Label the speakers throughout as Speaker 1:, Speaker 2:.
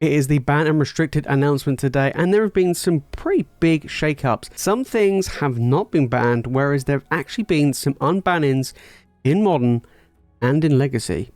Speaker 1: It is the ban and restricted announcement today, and there have been some pretty big shakeups. Some things have not been banned, whereas there have actually been some unbannings in Modern and in Legacy.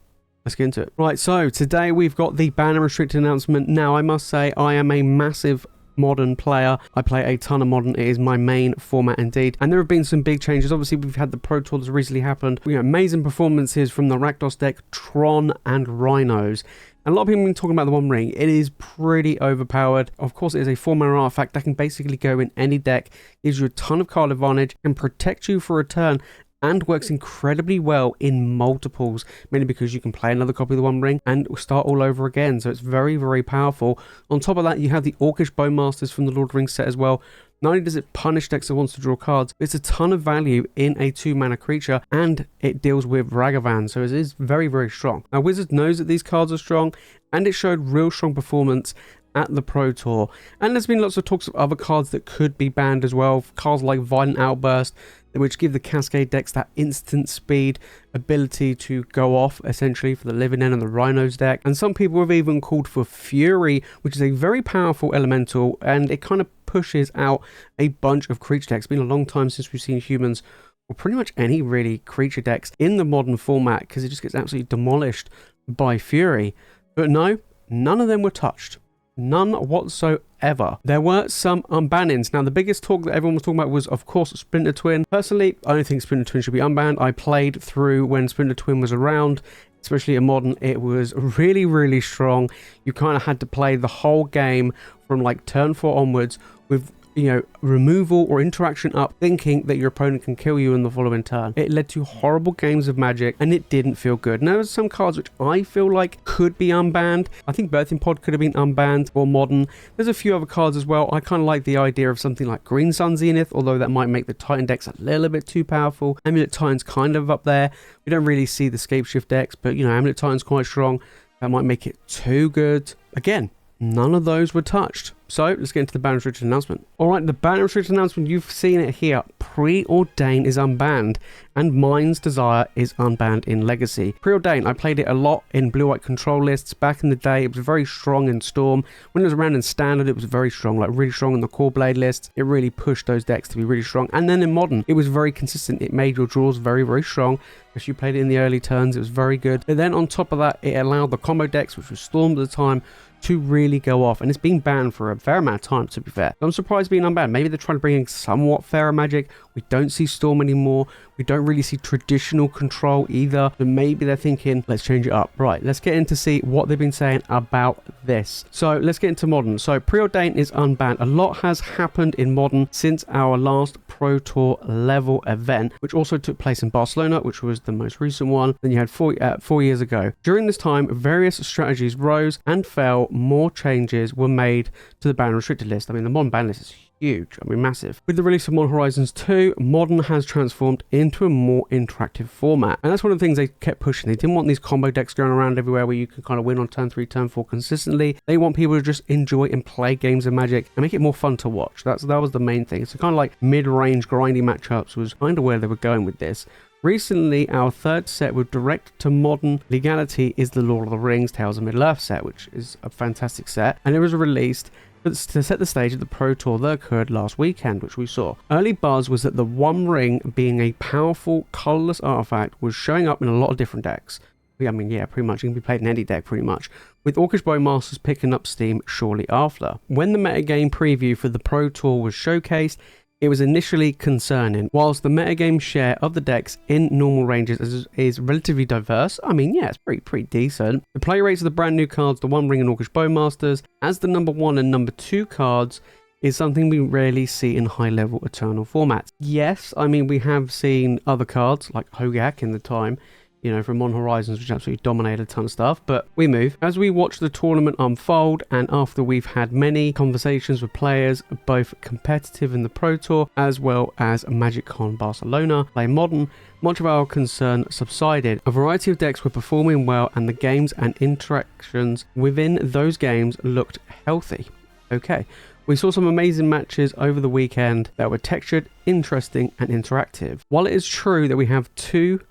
Speaker 1: Let's get into it. Right, so today we've got the ban and restricted announcement. Now, I must say I am a massive Modern player. I play a ton of Modern. It is my main format indeed, and there have been some big changes. Obviously, we've had the Pro Tour that's recently happened. We have amazing performances from the Rakdos deck, Tron and Rhinos. And a lot of people have been talking about the One Ring. It is pretty overpowered. Of course, it is a 4-mana artifact that can basically go in any deck, gives you a ton of card advantage, can protect you for a turn, and works incredibly well in multiples, mainly because you can play another copy of the One Ring and start all over again. So it's very, very powerful. On top of that, you have the Orcish Bowmasters from the Lord of the Rings set as well. Not only does it punish decks that wants to draw cards, it's a ton of value in a 2-mana creature, and it deals with Ragavan, so it is very, very strong. Now, Wizards knows that these cards are strong, and it showed real strong performance at the Pro Tour. And there's been lots of talks of other cards that could be banned as well, cards like Violent Outburst, which give the Cascade decks that instant speed ability to go off, essentially, for the Living End and the Rhinos deck. And some people have even called for Fury, which is a very powerful elemental, and it kind of pushes out a bunch of creature decks. It's been a long time since we've seen humans, or pretty much any really creature decks in the Modern format, because it just gets absolutely demolished by Fury. But no, none of them were touched. None whatsoever. There were some unbannings. Now, the biggest talk that everyone was talking about was, of course, Splinter Twin. Personally, I don't think Splinter Twin should be unbanned. I played through when Splinter Twin was around, especially in Modern. It was really, really strong. You kind of had to play the whole game from like turn 4 onwards with, you know, removal or interaction up, thinking that your opponent can kill you in the following turn. It led to horrible games of Magic, and it didn't feel good. Now, there's some cards which I feel like could be unbanned. I think Birthing Pod could have been unbanned for Modern. There's a few other cards as well. I kind of like the idea of something like Green Sun Zenith, although that might make the Titan decks a little bit too powerful. Amulet Titan's kind of up there. We don't really see the Scapeshift decks, but, you know, Amulet Titan's quite strong. That might make it too good. Again, none of those were touched. So let's get into the ban and restricted announcement. Alright, the ban and restricted announcement, you've seen it here. Preordain is unbanned, and Mind's Desire is unbanned in Legacy. Preordain, I played it a lot in blue-white control lists. Back in the day, it was very strong in Storm. When it was around in Standard, it was very strong, like really strong in the Core Blade lists. It really pushed those decks to be really strong. And then in Modern, it was very consistent. It made your draws very, very strong. As you played it in the early turns, it was very good. And then on top of that, it allowed the combo decks, which was Storm at the time, to really go off, and it's been banned for a fair amount of time, to be fair. I'm surprised being unbanned. Maybe they're trying to bring in somewhat fairer Magic. We don't see Storm anymore. We don't really see traditional control either, but maybe they're thinking, let's change it up. Right, let's get in to see what they've been saying about this. So let's get into Modern. So Preordain is unbanned. A lot has happened in Modern since our last Pro Tour level event, which also took place in Barcelona, which was the most recent one. Then you had 4 years ago. During this time, various strategies rose and fell. More changes were made to the ban and restricted list. I mean, the Modern ban list is huge. I mean, massive. With the release of Modern Horizons 2, Modern has transformed into a more interactive format. And that's one of the things they kept pushing. They didn't want these combo decks going around everywhere where you can kind of win on turn 3, turn 4 consistently. They want people to just enjoy and play games of Magic and make it more fun to watch. That was the main thing. So kind of like mid-range grindy matchups was kind of where they were going with this. Recently, our third set with direct to Modern legality is the Lord of the Rings Tales of Middle-earth set, which is a fantastic set, and it was released to set the stage of the Pro Tour that occurred last weekend, which we saw. Early buzz was that the One Ring, being a powerful, colorless artifact, was showing up in a lot of different decks. I mean, yeah, pretty much. It can be played in any deck, pretty much, with Orcish Bowmasters picking up steam shortly after. When the metagame preview for the Pro Tour was showcased, it was initially concerning. Whilst the metagame share of the decks in normal ranges is relatively diverse, I mean, yeah, it's pretty decent. The play rates of the brand new cards, the One Ring and Orcish Bowmasters, as the number 1 and number 2 cards, is something we rarely see in high-level Eternal formats. Yes, I mean, we have seen other cards, like Hogak in the time, you know, from Modern Horizons, which absolutely dominated a ton of stuff, but we move. As we watch the tournament unfold, and after we've had many conversations with players, both competitive in the Pro Tour, as well as MagicCon Barcelona, play Modern, much of our concern subsided. A variety of decks were performing well, and the games and interactions within those games looked healthy. Okay. We saw some amazing matches over the weekend that were textured, interesting, and interactive. While it is true that we have 2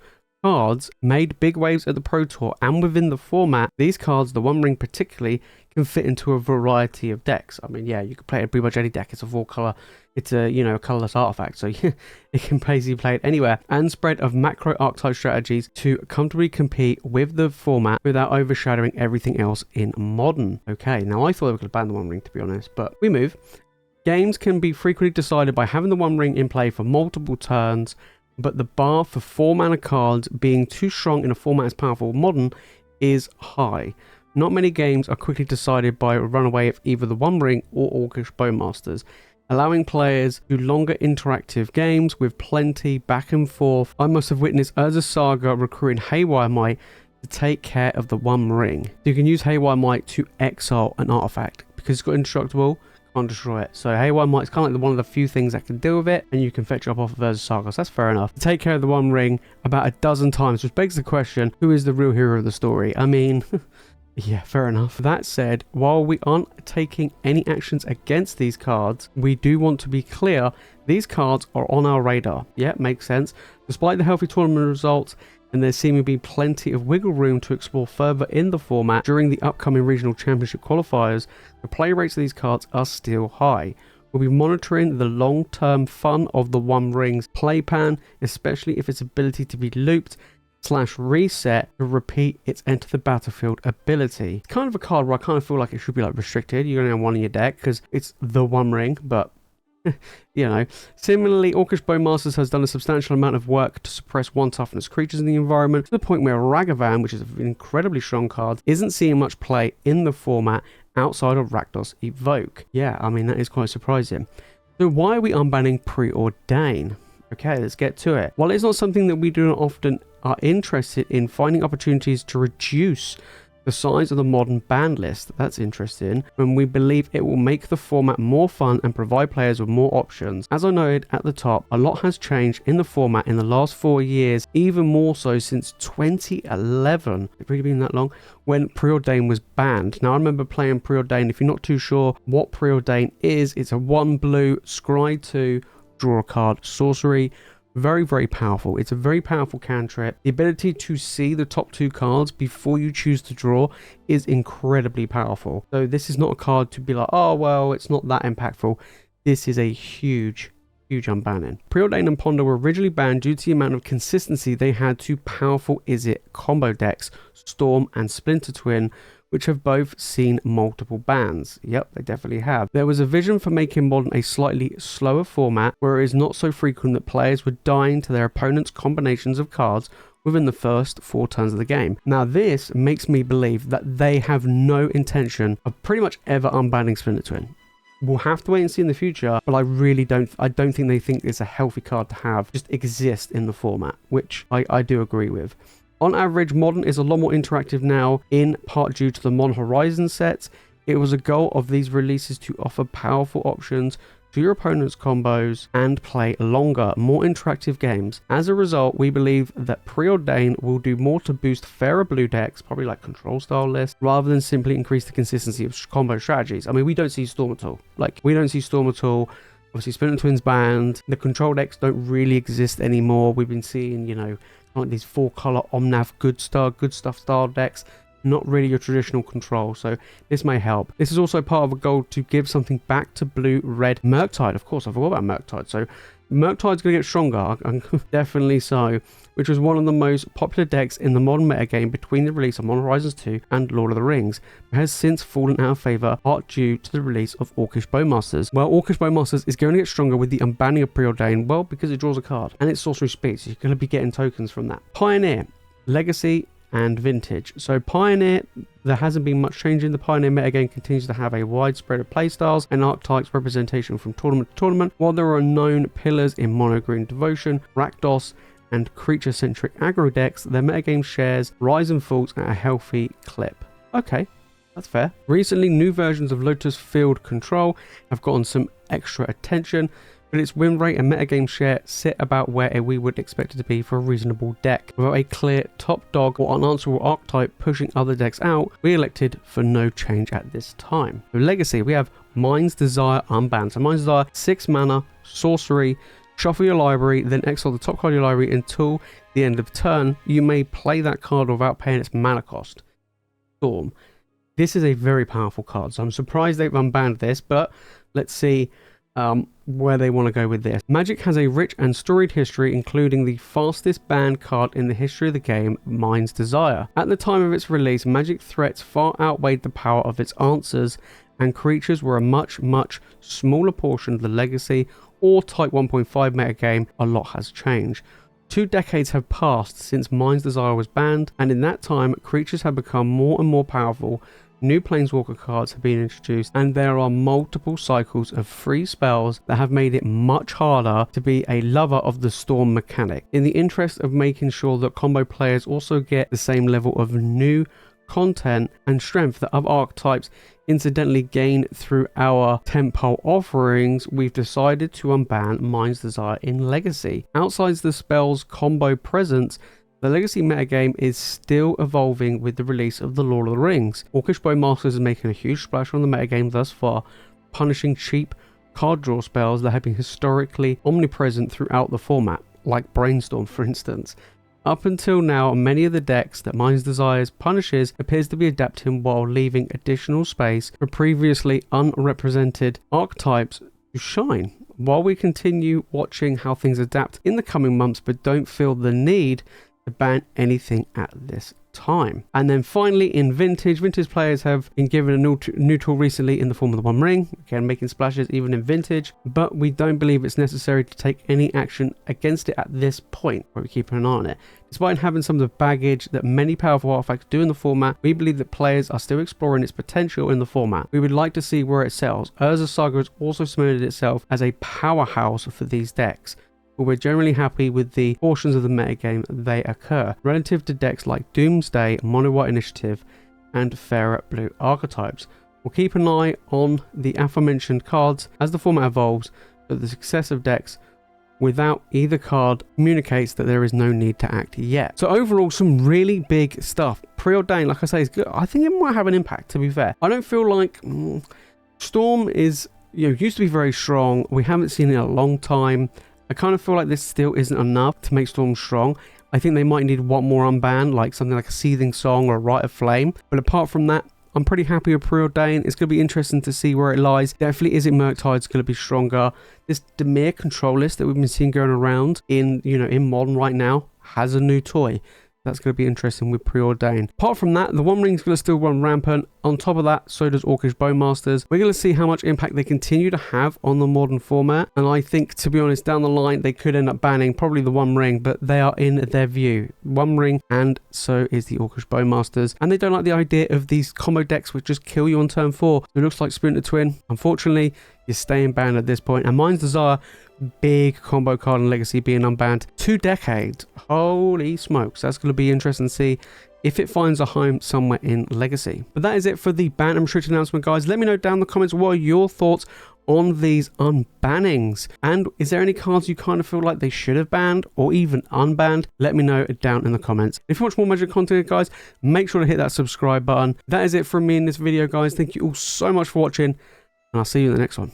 Speaker 1: cards made big waves at the Pro Tour and within the format. These cards, the One Ring particularly, can fit into a variety of decks. I mean, yeah, you can play it in pretty much any deck. It's a 4-color, it's a, you know, a colorless artifact, so it can basically play it anywhere. And spread of macro archetype strategies to comfortably compete with the format without overshadowing everything else in Modern. Okay, now I thought they were going to ban the One Ring, to be honest, but we move. Games can be frequently decided by having the One Ring in play for multiple turns, but the bar for 4-mana cards being too strong in a format as powerful as Modern is high. Not many games are quickly decided by a runaway of either the One Ring or Orcish Bowmasters, allowing players to longer interactive games with plenty back and forth. I must have witnessed Urza Saga recruiting Haywire Might to take care of the One Ring. You can use Haywire Might to exile an artifact because it's got indestructible. Can't destroy it. So Haywire Might is kind of like one of the few things that can deal with it, and you can fetch it up off of Urza Saga, so that's fair enough. To take care of the One Ring about a dozen times, which begs the question, who is the real hero of the story? I mean, yeah, fair enough. That said, while we aren't taking any actions against these cards, we do want to be clear, these cards are on our radar. Yeah, makes sense. Despite the healthy tournament results, and there seeming to be plenty of wiggle room to explore further in the format during the upcoming regional championship qualifiers, the play rates of these cards are still high. We'll be monitoring the long-term fun of the One Ring's playpan, especially if its ability to be looped / reset to repeat its enter the battlefield ability. It's kind of a card where I kind of feel like it should be like restricted. You only have one in your deck because it's the One Ring, but you know. Similarly, Orcish Bowmasters has done a substantial amount of work to suppress 1 toughness creatures in the environment to the point where Ragavan, which is an incredibly strong card, isn't seeing much play in the format outside of Rakdos Evoke. Yeah, I mean, that is quite surprising. So why are we unbanning Preordain? Okay, let's get to it. While it's not something that we do not often are interested in finding opportunities to reduce the size of the Modern ban list, that's interesting, when we believe it will make the format more fun and provide players with more options. As I noted at the top, a lot has changed in the format in the last 4 years, even more so since 2011. It's really been that long, when Preordain was banned. Now I remember playing Preordain. If you're not too sure what Preordain is, it's a 1 blue, scry 2, draw a card, sorcery. Very, very powerful. It's a very powerful cantrip. The ability to see the top 2 cards before you choose to draw is incredibly powerful. So this is not a card to be like, oh, well, it's not that impactful. This is a huge unbanning. Preordain and Ponder were originally banned due to the amount of consistency they had to powerful Izzet combo decks, Storm and Splinter Twin, which have both seen multiple bans. Yep, they definitely have. There was a vision for making Modern a slightly slower format where it is not so frequent that players were dying to their opponent's combinations of cards within the first 4 turns of the game. Now this makes me believe that they have no intention of pretty much ever unbanning Splinter Twin. We'll have to wait and see in the future, but I don't think they think it's a healthy card to have just exist in the format, which I do agree with. On average, Modern is a lot more interactive now, in part due to the Mon Horizon sets. It was a goal of these releases to offer powerful options to your opponent's combos and play longer, more interactive games. As a result, we believe that Preordain will do more to boost fairer blue decks, probably like control style lists, rather than simply increase the consistency of combo strategies. I mean, we don't see Storm at all. Obviously, Splinter Twin's banned. The control decks don't really exist anymore. We've been seeing, you know, like these 4-color Omnath good stuff style decks, not really your traditional control, so this may help. This is also part of a goal to give something back to blue-red Murktide. Of course, I forgot about Murktide, so Murktide's going to get stronger, definitely so, which was one of the most popular decks in the Modern metagame between the release of Modern Horizons 2 and Lord of the Rings, but has since fallen out of favour, part due to the release of Orcish Bowmasters. Well, Orcish Bowmasters is going to get stronger with the unbanning of Preordain, well, because it draws a card, and it's sorcery speed, so you're going to be getting tokens from that. Pioneer, Legacy, and Vintage. So Pioneer, there hasn't been much change in the Pioneer metagame, continues to have a wide spread of playstyles and archetypes representation from tournament to tournament, while there are known pillars in Mono Green Devotion, Rakdos, and creature-centric aggro decks. Their metagame shares rise and falls at a healthy clip. Okay, that's fair. Recently, new versions of Lotus Field Control have gotten some extra attention, but its win rate and metagame share sit about where we would expect it to be for a reasonable deck. Without a clear top dog or unanswerable archetype pushing other decks out, we elected for no change at this time. For Legacy, we have Mind's Desire unbanned. So Mind's Desire, 6 mana, sorcery, shuffle your library, then exile the top card of your library until the end of turn. You may play that card without paying its mana cost. Storm. This is a very powerful card, so I'm surprised they've unbanned this, but let's see where they want to go with this. Magic has a rich and storied history, including the fastest banned card in the history of the game, Mind's Desire. At the time of its release, Magic threats far outweighed the power of its answers, and creatures were a much smaller portion of the Legacy or Type 1.5 metagame. A lot has changed. 2 decades have passed since Mind's Desire was banned, and in that time, creatures have become more and more powerful. New Planeswalker cards have been introduced, and there are multiple cycles of free spells that have made it much harder to be a lover of the Storm mechanic. In the interest of making sure that combo players also get the same level of new content and strength that other archetypes incidentally gain through our tentpole offerings, we've decided to unban Mind's Desire in Legacy. Outside the spell's combo presence, the Legacy metagame is still evolving with the release of The Lord of the Rings. Orcish Bowmasters is making a huge splash on the metagame thus far, punishing cheap card draw spells that have been historically omnipresent throughout the format, like Brainstorm for instance. Up until now, many of the decks that Mind's Desire punishes appears to be adapting while leaving additional space for previously unrepresented archetypes to shine. While we continue watching how things adapt in the coming months, but don't feel the need to ban anything at this time. And then finally, in Vintage players have been given a new tool recently in the form of the One Ring, again making splashes even in Vintage, but we don't believe it's necessary to take any action against it at this point, where we're keeping an eye on it. Despite having some of the baggage that many powerful artifacts do in the format, we believe that players are still exploring its potential in the format. We would like to see where it sells. Urza Saga has also cemented itself as a powerhouse for these decks, but we're generally happy with the portions of the metagame they occur, relative to decks like Doomsday, Mono White Initiative, and Fairer Blue archetypes. We'll keep an eye on the aforementioned cards as the format evolves, but the success of decks without either card communicates that there is no need to act yet. So overall, some really big stuff. Preordained, like I say, is good. I think it might have an impact, to be fair. I don't feel like Storm is, used to be very strong. We haven't seen it in a long time. I kind of feel like this still isn't enough to make Storm strong. I think they might need one more unban, like something like a Seething Song or a Rite of Flame. But apart from that, I'm pretty happy with Preordained. It's going to be interesting to see where it lies. Definitely Is It Murktide's going to be stronger. This Dimir control list that we've been seeing going around in Modern right now has a new toy. That's going to be interesting with Preordained. Apart from that, the One Ring's going to still run rampant. On top of that, so does Orcish Bowmasters. We're going to see how much impact they continue to have on the Modern format. And I think, to be honest, down the line, they could end up banning probably the One Ring, but they are in their view. One Ring, and so is the Orcish Bowmasters. And they don't like the idea of these combo decks which just kill you on turn 4. It looks like Splinter Twin. Unfortunately, you're staying banned at this point. And Mind's Desire, big combo card in Legacy being unbanned. 2 decades. Holy smokes. That's going to be interesting to see if it finds a home somewhere in Legacy. But that is it for the ban and restrict announcement, guys. Let me know down in the comments what are your thoughts on these unbannings, and is there any cards you kind of feel like they should have banned or even unbanned? Let me know down in the comments. If you want more Magic content, guys, make sure to hit that subscribe button. That is it from me in this video, guys. Thank you all so much for watching, and I'll see you in the next one.